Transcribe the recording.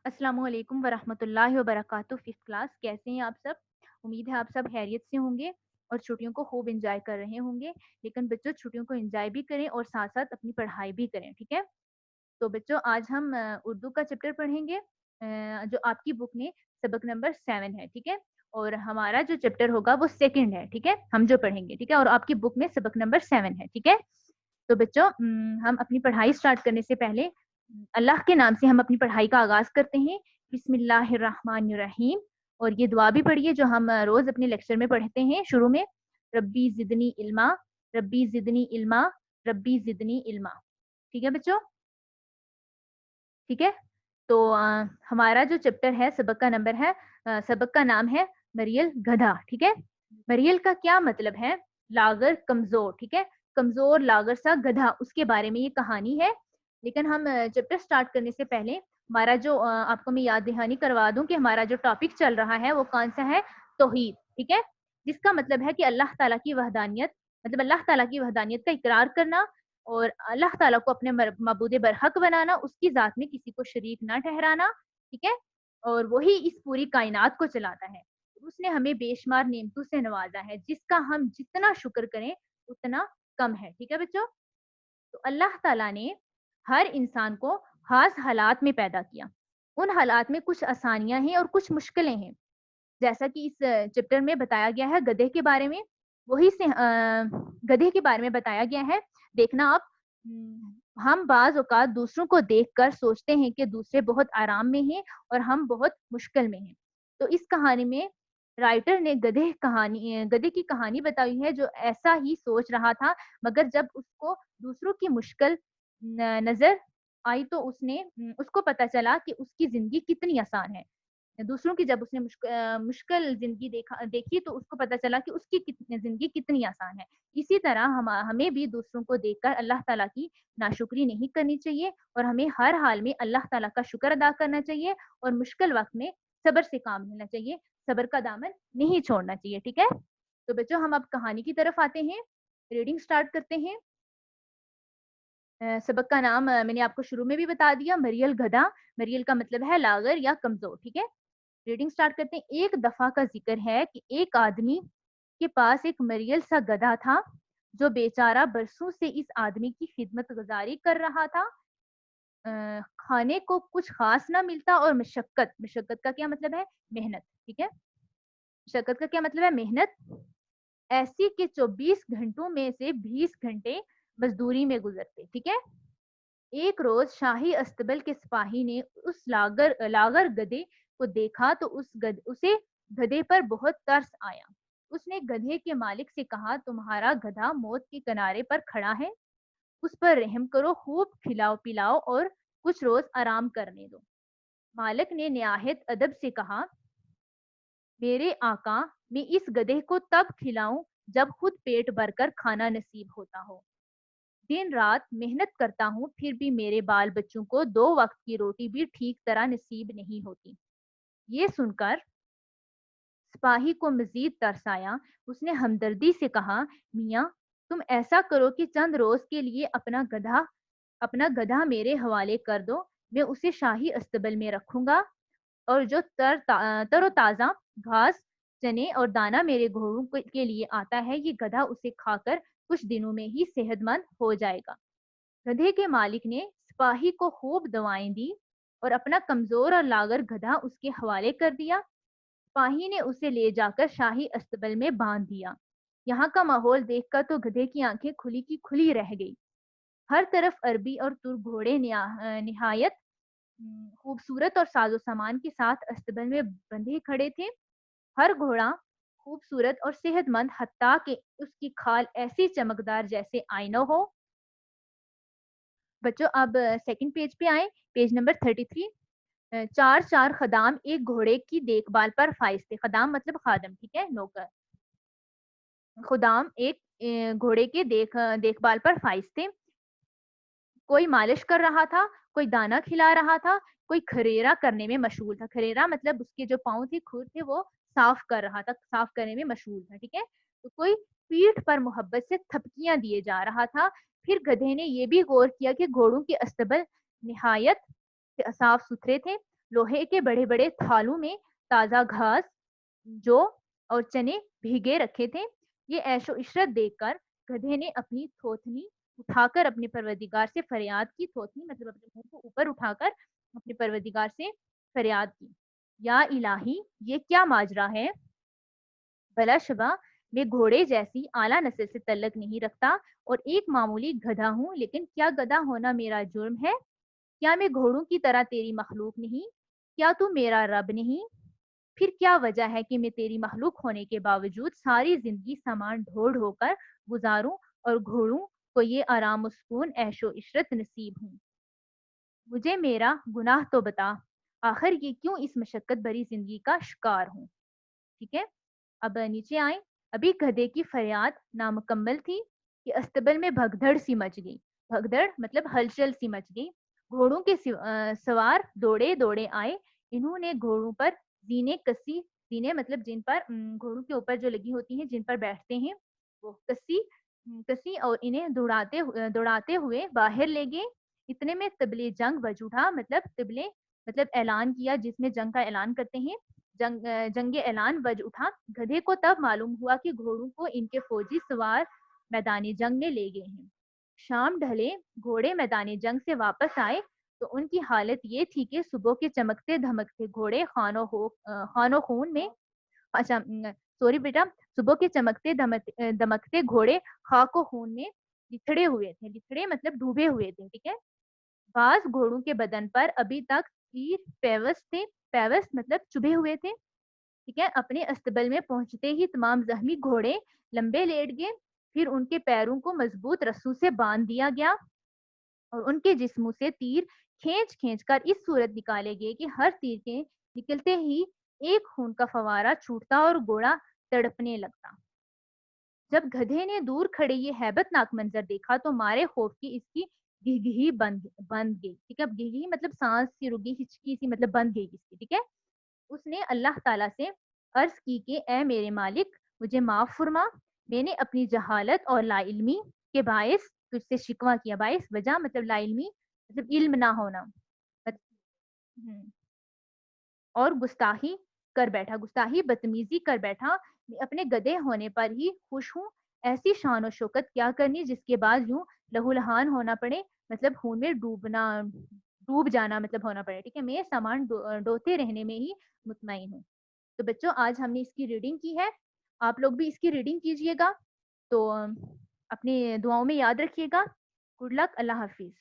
अस्सलाम वालेकुम वरहमतुल्लाहि वबरकातुहू। फिफ्थ क्लास, कैसे हैं आप सब? उम्मीद है आप सब खैरियत से होंगे और छुट्टियों को खूब एंजॉय कर रहे होंगे। लेकिन बच्चों, छुट्टियों को एंजॉय भी करें और साथ साथ अपनी पढ़ाई भी करें, ठीक है? तो बच्चों, आज हम उर्दू का चैप्टर पढ़ेंगे, जो आपकी बुक में सबक नंबर 7 है, ठीक है? और हमारा जो चैप्टर होगा वो सेकंड है, ठीक है? हम जो पढ़ेंगे, ठीक है? और आपकी बुक में सबक नंबर 7 है, ठीक है? तो बच्चों, हम अपनी पढ़ाई स्टार्ट करने से पहले अल्लाह के नाम से हम अपनी पढ़ाई का आगाज करते हैं। बिस्मिल्लाहिर्रहमानिर्रहीम। और ये दुआ भी पढ़िए जो हम रोज अपने लेक्चर में पढ़ते हैं शुरू में। रब्बी जिदनी इल्मा, रब्बी जिदनी इल्मा, रब्बी जिदनी इल्मा। ठीक है बच्चों? ठीक है। तो हमारा जो चैप्टर है, सबक का नंबर है, सबक का नाम है मरियल गधा, ठीक है? मरियल का क्या मतलब है? लागर, कमजोर, ठीक है? कमजोर, लागर सा, गधा, उसके बारे में ये कहानी है। लेकिन हम चैप्टर स्टार्ट करने से पहले हमारा जो आपको मैं याद दहानी करवा दूं कि हमारा जो टॉपिक चल रहा है वो कौन सा है? तौहीद, ठीक है? जिसका मतलब है कि अल्लाह ताला की वहदानियत, मतलब अल्लाह ताला की वहदानियत का इकरार करना और अल्लाह ताला को अपने मबूदे बरहक बनाना, उसकी जात में किसी को शरीक ना ठहराना, ठीक है? और वही इस पूरी कायनात को चलाता है। उसने हमें बेशुमार नेमतों से नवाजा है, जिसका हम जितना शुक्र करें उतना कम है, ठीक है बच्चों? तो अल्लाह ताला ने हर इंसान को खास हालात में पैदा किया। उन हालात में कुछ आसानियां हैं और कुछ मुश्किलें हैं। जैसा कि इस चैप्टर में बताया गया है गधे के बारे में, वही से गधे के बारे में बताया गया है। देखना आप, हम बाज औकात दूसरों को देखकर सोचते हैं कि दूसरे बहुत आराम में हैं और हम बहुत मुश्किल में हैं। तो इस कहानी में राइटर ने गधे की कहानी बताई है जो ऐसा ही सोच रहा था, मगर जब उसको दूसरों की मुश्किल नजर आई तो उसको पता चला कि उसकी जिंदगी कितनी आसान है। दूसरों की जब उसने मुश्किल जिंदगी देखी तो उसको पता चला कि उसकी जिंदगी कितनी आसान है। इसी तरह हमें भी दूसरों को देखकर अल्लाह ताला की नाशुक्री नहीं करनी चाहिए और हमें हर हाल में अल्लाह ताला का शुक्र अदा करना चाहिए और मुश्किल वक्त में सब्र से काम लेना चाहिए, सब्र का दामन नहीं छोड़ना चाहिए, ठीक है? तो बच्चों, हम अब कहानी की तरफ आते हैं, रीडिंग स्टार्ट करते हैं। सबक का नाम मैंने आपको शुरू में भी बता दिया, मरियल गधा। मरियल का मतलब है लागर या कमजोर, ठीक है? रीडिंग स्टार्ट करते हैं। एक दफा का जिक्र है कि एक आदमी के पास एक मरियल सा गधा था, जो बेचारा बरसों से इस आदमी की खिदमत गुजारी कर रहा था। खाने को कुछ खास ना मिलता और मशक्कत, मशक्कत का क्या मतलब है? मेहनत, ठीक है? मशक्कत का क्या मतलब है? मेहनत ऐसी कि 24 घंटों में से 20 घंटे मजदूरी में गुजरते, ठीक है? एक रोज शाही अस्तबल के सिपाही ने उस लागर लागर गधे को देखा तो उसे गधे पर बहुत तरस आया। उसने गधे के मालिक से कहा, तुम्हारा गधा मौत के किनारे पर खड़ा है, उस पर रहम करो, खूब खिलाओ पिलाओ और कुछ रोज आराम करने दो। मालिक ने निहायत अदब से कहा, मेरे आका, मैं इस गधे को तब खिलाऊं जब खुद पेट भरकर खाना नसीब होता हो। दिन रात मेहनत करता हूँ, फिर भी मेरे बाल बच्चों को 2 वक्त की रोटी भी ठीक तरह नसीब नहीं होती। ये सुनकर सिपाही को मजीद तरस आया। उसने हमदर्दी से कहा, मियाँ, तुम ऐसा करो कि चंद रोज के लिए अपना गधा मेरे हवाले कर दो। मैं उसे शाही अस्तबल में रखूंगा और जो तरोताजा घास, चने और दाना मेरे घोड़ों के लिए आता है, ये गधा उसे खाकर कुछ दिनों में ही सेहतमंद हो जाएगा। गधे के मालिक ने सिपाही को खूब दवाएं दी और अपना कमजोर और लागर गधा उसके हवाले कर दिया। सिपाही ने उसे ले जाकर शाही अस्तबल में बांध दिया। यहाँ का माहौल देखकर तो गधे की आंखें खुली की खुली रह गई। हर तरफ अरबी और तुर्क घोड़े निहायत खूबसूरत और साजो सामान के साथ अस्तबल में बंधे खड़े थे। हर घोड़ा खूबसूरत और सेहतमंद, हत्ता कि उसकी खाल ऐसी चमकदार जैसे आईना हो। बच्चों, अब सेकंड पेज पे आए, पेज नंबर 33। चार चार खदाम एक घोड़े की देखभाल पर फाइज थे। खदाम मतलब खादम, ठीक है, नौकर। खुदाम एक घोड़े के देखभाल पर फाइज थे। कोई मालिश कर रहा था, कोई दाना खिला रहा था, कोई खरेरा करने में मशगूल था। खरेरा मतलब उसके जो पाँव थे, खुर थे, वो साफ कर रहा था, साफ करने में मशगूल था, ठीक है? तो कोई पीठ पर मोहब्बत से थपकियां दिए जा रहा था। फिर गधे ने यह भी गौर किया कि घोड़ों के अस्तबल निहायत साफ सुथरे थे। लोहे के बड़े बड़े थालों में ताजा घास, जौ और चने भीगे रखे थे। ये ऐशो इशरत देखकर गधे ने अपनी थोथनी उठाकर अपने परवरदिगार से फरियाद की। थोथनी मतलब अपने मुंह को ऊपर उठाकर अपने परवरदिगार से फरियाद की, या इलाही, ये क्या माजरा है? भला शबा, मैं घोड़े जैसी आला नस्ल से तल्लक नहीं रखता और एक मामूली गधा हूँ, लेकिन क्या गधा होना मेरा जुर्म है? क्या मैं घोड़ों की तरह तेरी मखलूक नहीं? क्या तू मेरा रब नहीं? फिर क्या वजह है कि मैं तेरी मखलूक होने के बावजूद सारी जिंदगी सामान ढो ढो कर गुजारूं और घोड़ों को ये आराम सुकून ऐशो इशरत नसीब हूँ? मुझे मेरा गुनाह तो बता, आखिर ये क्यों इस मशक्कत भरी जिंदगी का शिकार हूँ? ठीक है, अब नीचे आए। अभी गधे की फरियाद नामुकम्मल थी कि अस्तबल में भगदड़ सी मच गई। भगदड़ मतलब हलचल सी मच गई। घोड़ों के सवार दौड़े दौड़े आए। इन्होंने घोड़ों पर जीने कसी, जीने मतलब जिन पर घोड़ों के ऊपर जो लगी होती हैं, जिन पर बैठते हैं, वो कसी कसी और इन्हें दौड़ाते हुए बाहर ले गए। इतने में तबले जंग बज उठा, मतलब तबले मतलब ऐलान किया, जिसमें जंग का ऐलान करते हैं। जंग ऐलान बज उठा। गधे को तब मालूम हुआ कि घोड़ों को इनके फौजी सवार मैदानी जंग में ले गए हैं। शाम ढले, घोड़े मैदानी जंग से वापस आए तो उनकी हालत ये थी कि सुबह के चमकते धमकते घोड़े खानो खून में, अच्छा सॉरी बेटा, सुबह के चमकते दमकते घोड़े खाको खून में लिथड़े हुए थे। लिथड़े मतलब डूबे हुए थे, ठीक है। बाज घोड़ों के बदन पर अभी तक तीर पेवस थे। पेवस मतलब चुभे हुए थे, ठीक है। अपने अस्तबल में पहुंचते ही तमाम जख्मी घोड़े लंबे लेट गए। फिर उनके पैरों को मजबूत रस्सों से बांध दिया गया और उनके जिस्मों से तीर खींच खींच कर इस सूरत निकाले गए कि हर तीर के निकलते ही एक खून का फवारा छूटता और घोड़ा तड़पने लगता। जब गधे ने दूर खड़े ये हैबतनाक मंजर देखा तो मारे खौफ की इसकी गिहगिही बंद बंद गई, ठीक है। अब गिहगिही मतलब सांस सी रुकी, हिचकी सी मतलब बंद गई इसकी, ठीक है। उसने अल्लाह ताला से अर्ज की कि ए मेरे मालिक, मुझे माफ फरमा। मैंने अपनी जहालत और लाइल्मी के बायस तुझसे शिकवा किया। बायस वजह मतलब लाइल्मी मतलब इल्म ना होना, हम्म, और गुस्ताही कर बैठा, गुस्ताही बदतमीजी कर बैठा। मैं अपने गधे होने पर ही खुश हूँ। ऐसी शान और शौकत क्या करनी जिसके बाद यूं लहूलुहान होना पड़े, मतलब खून में डूबना, डूब जाना मतलब होना पड़े, ठीक है। मैं सामान डोते रहने में ही मुतमईन हूँ। तो बच्चों, आज हमने इसकी रीडिंग की है। आप लोग भी इसकी रीडिंग कीजिएगा। तो अपनी दुआओं में याद रखिएगा। गुड लक, अल्लाह हाफिज।